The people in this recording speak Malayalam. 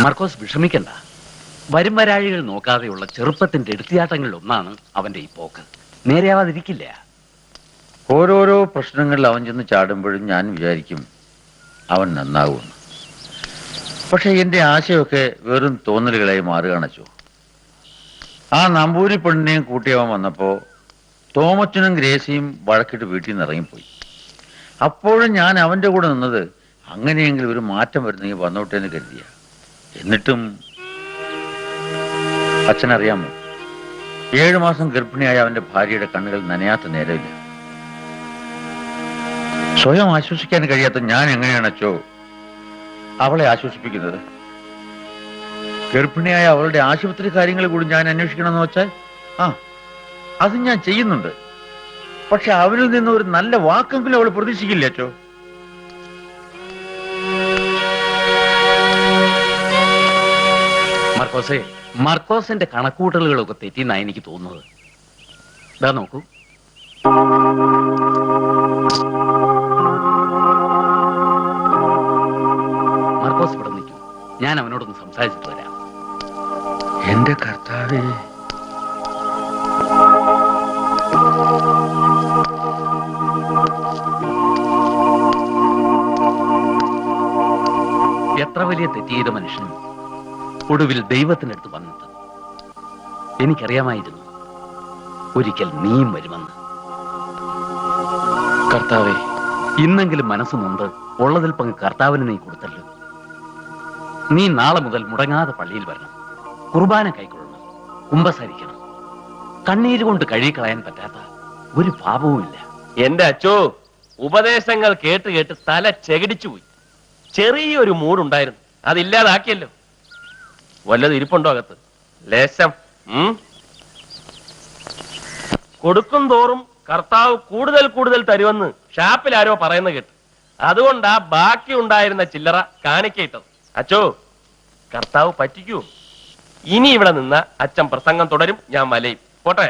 മർക്കോസ് വിഷമിക്കണ്ട. വരും വരാഴികൾ നോക്കാതെയുള്ള ചെറുപ്പത്തിന്റെ എടുത്തിയാട്ടങ്ങളിൽ ഒന്നാണ് അവന്റെ ഈ പോക്ക്. നേരെയാവാതിരിക്കില്ല. ഓരോരോ പ്രശ്നങ്ങളിൽ അവൻ ചെന്ന് ചാടുമ്പോഴും ഞാൻ വിചാരിക്കും അവൻ നന്നാകുമെന്ന്. പക്ഷെ എന്റെ ആശയമൊക്കെ വെറും തോന്നലുകളായി മാറുകയാണച്ചോ. ആ നമ്പൂരി പെണ്ണിനെയും കൂട്ടി അവൻ വന്നപ്പോ തോമച്ചനും ഗ്രേസിയും വഴക്കിട്ട് വീട്ടിൽ നിന്ന് ഇറങ്ങിപ്പോയി. അപ്പോഴും ഞാൻ അവന്റെ കൂടെ നിന്നത് അങ്ങനെയെങ്കിലും ഒരു മാറ്റം വരുന്നെങ്കിൽ വന്നോട്ടെ എന്ന് കരുതിയ. എന്നിട്ടും അച്ഛനറിയാമോ, 7 മാസം ഗർഭിണിയായ അവന്റെ ഭാര്യയുടെ കണ്ണുകൾ നനയാത്ത നേരമില്ല. സ്വയം ആശ്വസിക്കാൻ കഴിയാത്ത ഞാൻ എങ്ങനെയാണ് അച്ചോ അവളെ ആശ്വസിപ്പിക്കുന്നത്? ഗർഭിണിയായ അവളുടെ ആശുപത്രി കാര്യങ്ങൾ കൂടി ഞാൻ അന്വേഷിക്കണമെന്ന് വെച്ചാൽ അത് ഞാൻ ചെയ്യുന്നുണ്ട്. പക്ഷെ അവരിൽ നിന്ന് ഒരു നല്ല വാക്കെങ്കിലും അവൾ പ്രതീക്ഷിക്കില്ല അച്ചോ. മർക്കോസിന്റെ കണക്കൂട്ടലുകളൊക്കെ തെറ്റിന്നാണ് എനിക്ക് തോന്നുന്നത്. ഇതാ നോക്കൂ. മർക്കോസ് ഇവിടെ നിൽക്കും. ഞാൻ അവനോടൊന്ന് സംസാരിച്ചിട്ട് വരാം. എന്റെ കർത്താവേ, എത്ര വലിയ തെറ്റ് ചെയ്ത മനുഷ്യനും ഒടുവിൽ ദൈവത്തിനടുത്ത് വന്നത്. എനിക്കറിയാമായിരുന്നു ഒരിക്കൽ നീയും വരുമെന്ന്. കർത്താവേ, ഇന്നെങ്കിലും മനസ്സ് നൊന്ത് ഉള്ളതിൽ പങ്ക് കർത്താവിന് നീ കൊടുത്തല്ലോ. നീ നാളെ മുതൽ മുടങ്ങാതെ പള്ളിയിൽ വരണം, കുർബാന കൈക്കൊള്ളണം, കുമ്പസരിക്കണം. കണ്ണീര് കൊണ്ട് കഴുകിക്കളയാൻ പറ്റാത്ത ഒരു പാപവുമില്ല. എന്റെ അച്ചോ, ഉപദേശങ്ങൾ കേട്ട് കേട്ട് തല ചെകിടിച്ചു പോയി. ചെറിയൊരു മൂടുണ്ടായിരുന്നു, അതില്ലാതാക്കിയല്ലോ. വല്ലത് ഇരിപ്പുണ്ടോ അകത്ത്? ലേശം കൊടുക്കും തോറും കർത്താവ് കൂടുതൽ കൂടുതൽ തരുമെന്ന് ഷാപ്പിൽ ആരോ പറയുന്ന കേട്ട്. അതുകൊണ്ടാ ബാക്കി ഉണ്ടായിരുന്ന ചില്ലറ കാണിക്കയിട്ടത്. അച്ചോ, കർത്താവ് പറ്റിക്കൂ. ഇനി ഇവിടെ നിന്ന് അച്ഛൻ പ്രസംഗം തുടരും, ഞാൻ മലയും. പോട്ടെ.